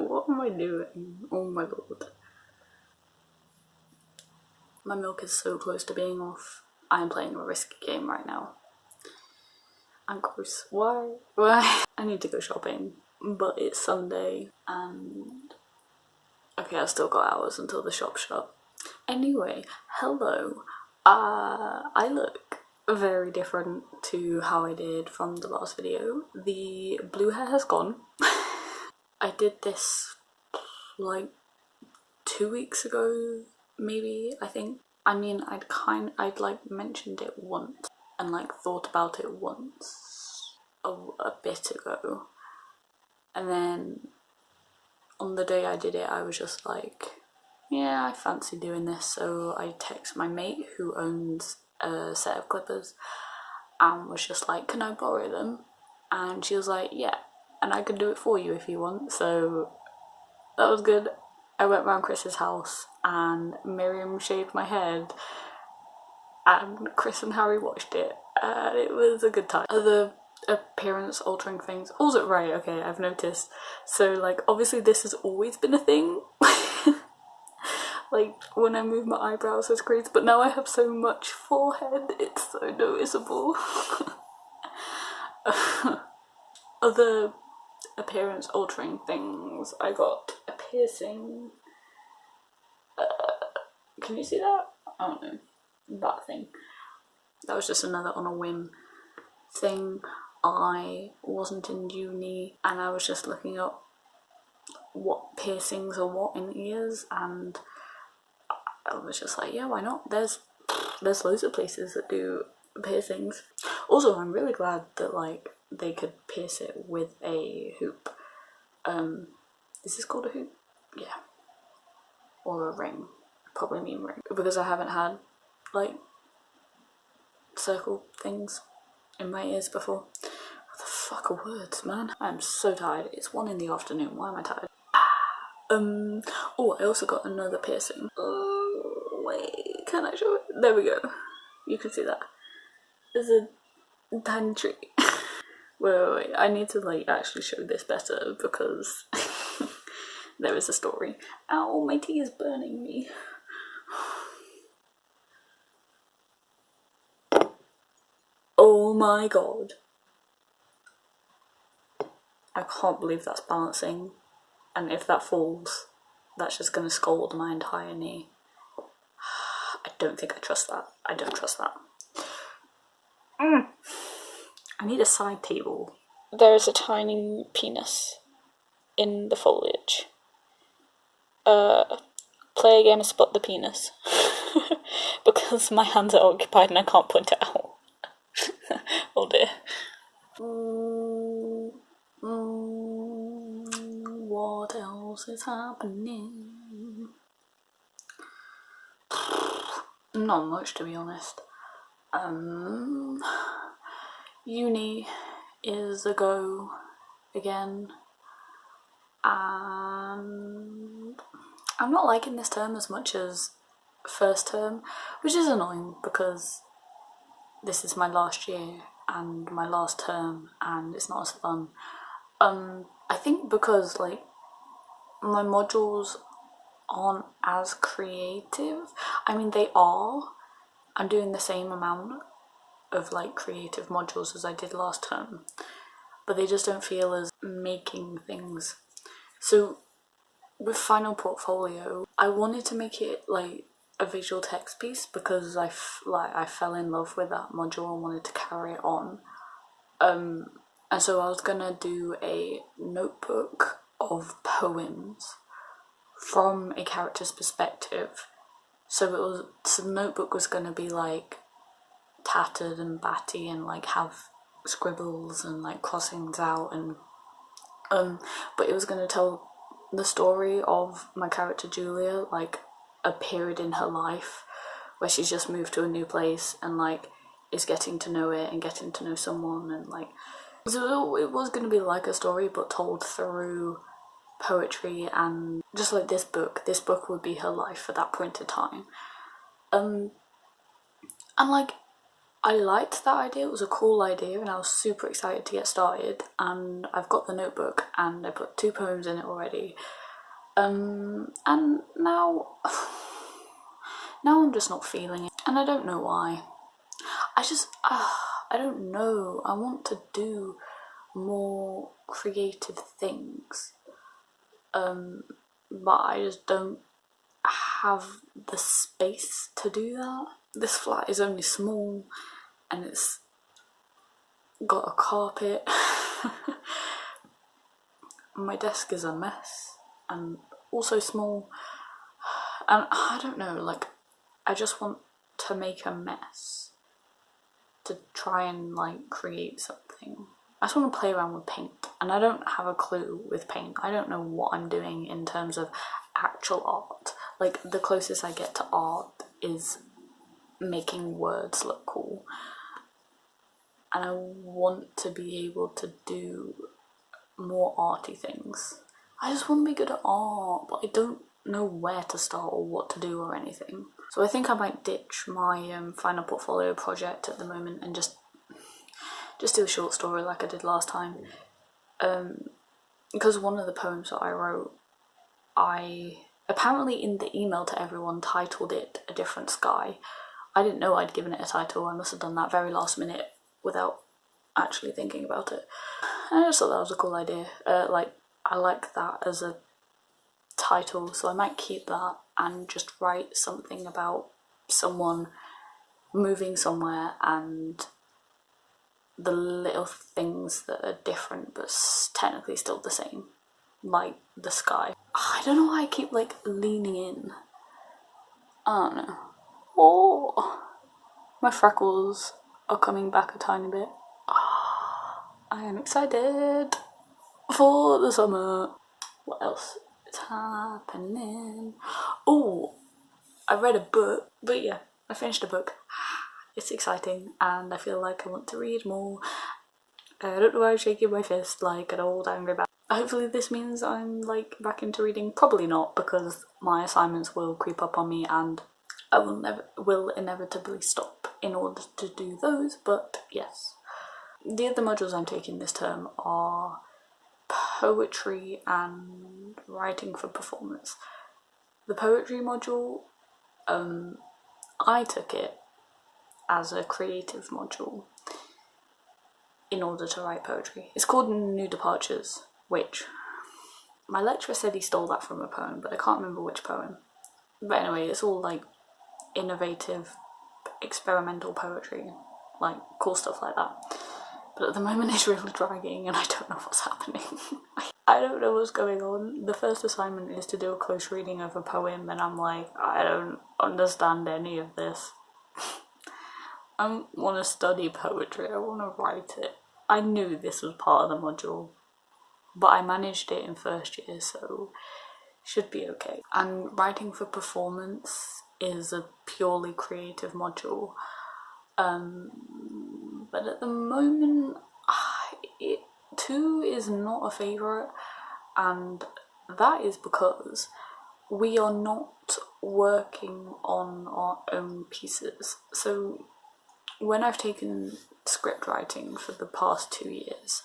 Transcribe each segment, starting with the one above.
What am I doing? Oh my god. My milk is so close to being off. I'm playing a risky game right now. I'm gross. Why? Why? I need to go shopping, but it's Sunday and okay, I've still got hours until the shop shut. Anyway, hello. I look very different to how I did from the last video. The blue hair has gone. I did this like 2 weeks ago, maybe, I think. I mean, I'd like mentioned it once and like thought about it once a bit ago. And then on the day I did it, I was just like, yeah, I fancy doing this. So I text my mate who owns a set of clippers and was just like, can I borrow them? And she was like, yeah, and I could do it for you if you want. So that was good. I went round Chris's house and Miriam shaved my head and Chris and Harry watched it and it was a good time. Other appearance altering things. Also, right, okay, I've noticed. So like obviously this has always been a thing. Like when I move my eyebrows it's crazy, but now I have so much forehead, it's so noticeable. Other appearance altering things. I got a piercing. Can you see that? I don't know. That thing. That was just another on a whim thing. I wasn't in uni and I was just looking up what piercings are what in ears and I was just like, yeah, why not? There's loads of places that do piercings. Also, I'm really glad that like they could pierce it with a hoop. Is this called a hoop? Yeah. Or a ring. Probably mean ring. Because I haven't had like circle things in my ears before. What the fuck are words, man? I'm so tired. It's 1 in the afternoon. Why am I tired? Oh, I also got another piercing. Oh, wait, can I show it? There we go. You can see that. There's a tiny tree. Wait, I need to like actually show this better because there is a story. Ow, my tea is burning me. Oh my god. I can't believe that's balancing. And if that falls, that's just gonna scald my entire knee. I don't think I trust that. I don't trust that. I need a side table. There is a tiny penis in the foliage. Play a game of spot the penis. Because my hands are occupied and I can't point it out. Oh dear. What else is happening? Not much, to be honest. Uni is a go again, and I'm not liking this term as much as first term, which is annoying because this is my last year and my last term and it's not as fun. I think because like my modules aren't as creative. I mean, they are. I'm doing the same amount of like creative modules as I did last term, but they just don't feel as making things. So with final portfolio, I wanted to make it like a visual text piece because I fell in love with that module and wanted to carry it on. And so I was gonna do a notebook of poems from a character's perspective. So the notebook was gonna be like tattered and batty and like have scribbles and like crossings out and but it was gonna tell the story of my character Julia, like a period in her life where she's just moved to a new place and like is getting to know it and getting to know someone and like, so it was gonna be like a story but told through poetry and just like this book would be her life at that point in time. And like I liked that idea, it was a cool idea and I was super excited to get started, and I've got the notebook and I put 2 poems in it already. And now I'm just not feeling it, and I don't know why. I don't know, I want to do more creative things, but I just don't have the space to do that. This flat is only small and it's got a carpet. My desk is a mess and also small, and I don't know, like, I just want to make a mess to try and like create something. I just want to play around with paint, and I don't have a clue with paint. I don't know what I'm doing in terms of actual art. Like, the closest I get to art is making words look cool, and I want to be able to do more arty things. I just want to be good at art, but I don't know where to start or what to do or anything. So I think I might ditch my final portfolio project at the moment and just do a short story like I did last time. Because one of the poems that I wrote, I apparently in the email to everyone titled it A Different Sky. I didn't know I'd given it a title. I must have done that very last minute without actually thinking about it. And I just thought that was a cool idea. Like, I like that as a title, so I might keep that and just write something about someone moving somewhere and the little things that are different but technically still the same, like the sky. I don't know why I keep like leaning in. I don't know. Oh, my freckles are coming back a tiny bit. I am excited for the summer. What else is happening? Oh, I read a book, but yeah, I finished a book. It's exciting and I feel like I want to read more. I don't know why I'm shaking my fist like an old angry bat. Hopefully this means I'm like back into reading. Probably not, because my assignments will creep up on me and I will inevitably stop in order to do those, but yes. The other modules I'm taking this term are poetry and writing for performance. The poetry module, I took it as a creative module in order to write poetry. It's called New Departures, which my lecturer said he stole that from a poem, but I can't remember which poem. But anyway, it's all like innovative, experimental poetry, like cool stuff like that. But at the moment it's really dragging and I don't know what's happening. I don't know what's going on. The first assignment is to do a close reading of a poem and I'm like, I don't understand any of this. I want to study poetry, I want to write it. I knew this was part of the module, but I managed it in first year, so should be okay. And writing for performance is a purely creative module. But at the moment, it too is not a favourite, and that is because we are not working on our own pieces. So when I've taken script writing for the past 2 years,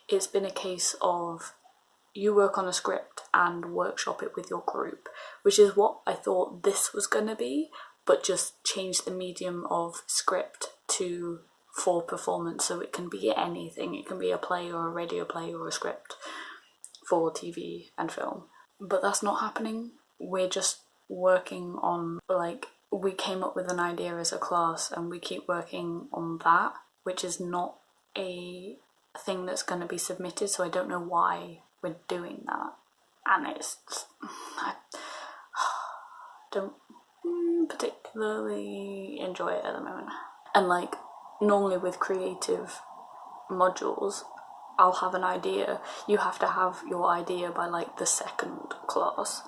it's been a case of you work on a script and workshop it with your group, which is what I thought this was going to be, but just change the medium of script to for performance, so it can be anything. It can be a play or a radio play or a script for TV and film. But that's not happening. We're just working on, like, we came up with an idea as a class and we keep working on that, which is not a thing that's going to be submitted, so I don't know why we're doing that. And I don't particularly enjoy it at the moment. And like, normally with creative modules, I'll have an idea. You have to have your idea by like the second class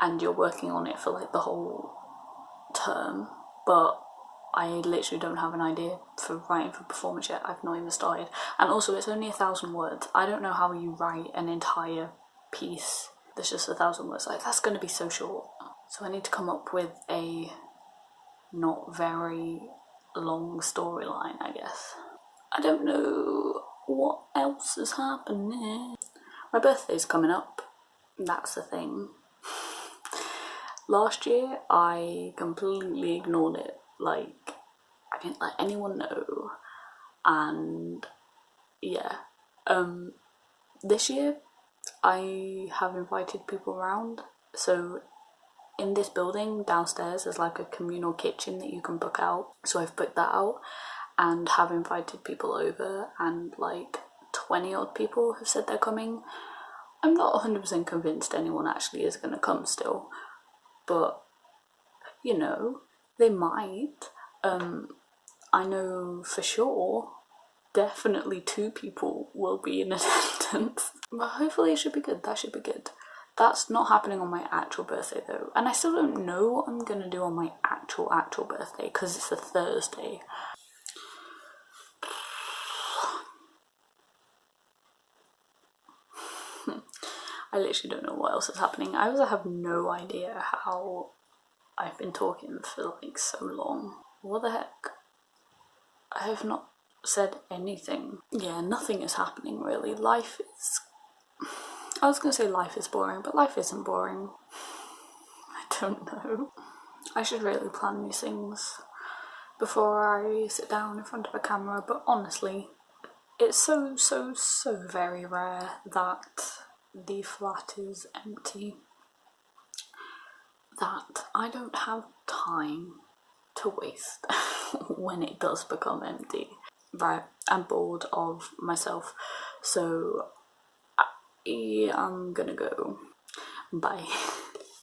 and you're working on it for like the whole term, but I literally don't have an idea for writing for performance yet. I've not even started. And also it's only 1,000 words. I don't know how you write an entire piece that's just 1,000 words. Like, that's going to be so short. So I need to come up with a not very long storyline, I guess. I don't know what else is happening. My birthday's coming up, that's the thing. Last year I completely ignored it, like I didn't let anyone know, and yeah. This year I have invited people around, so in this building downstairs there's like a communal kitchen that you can book out, so I've booked that out and have invited people over, and like 20 odd people have said they're coming. I'm not 100% convinced anyone actually is going to come still, but you know, they might. I know for sure definitely 2 people will be in attendance, but hopefully it should be good. That should be good. That's not happening on my actual birthday though, and I still don't know what I'm gonna do on my actual birthday because it's a Thursday. I literally don't know what else is happening. I also have no idea how I've been talking for like so long. What the heck? I have not said anything. Yeah, nothing is happening really. Life is... I was gonna say life is boring, but life isn't boring. I don't know. I should really plan these things before I sit down in front of a camera, but honestly, it's so very rare that the flat is empty that I don't have time to waste when it does become empty. Right, I'm bored of myself, so yeah, I'm gonna go. Bye.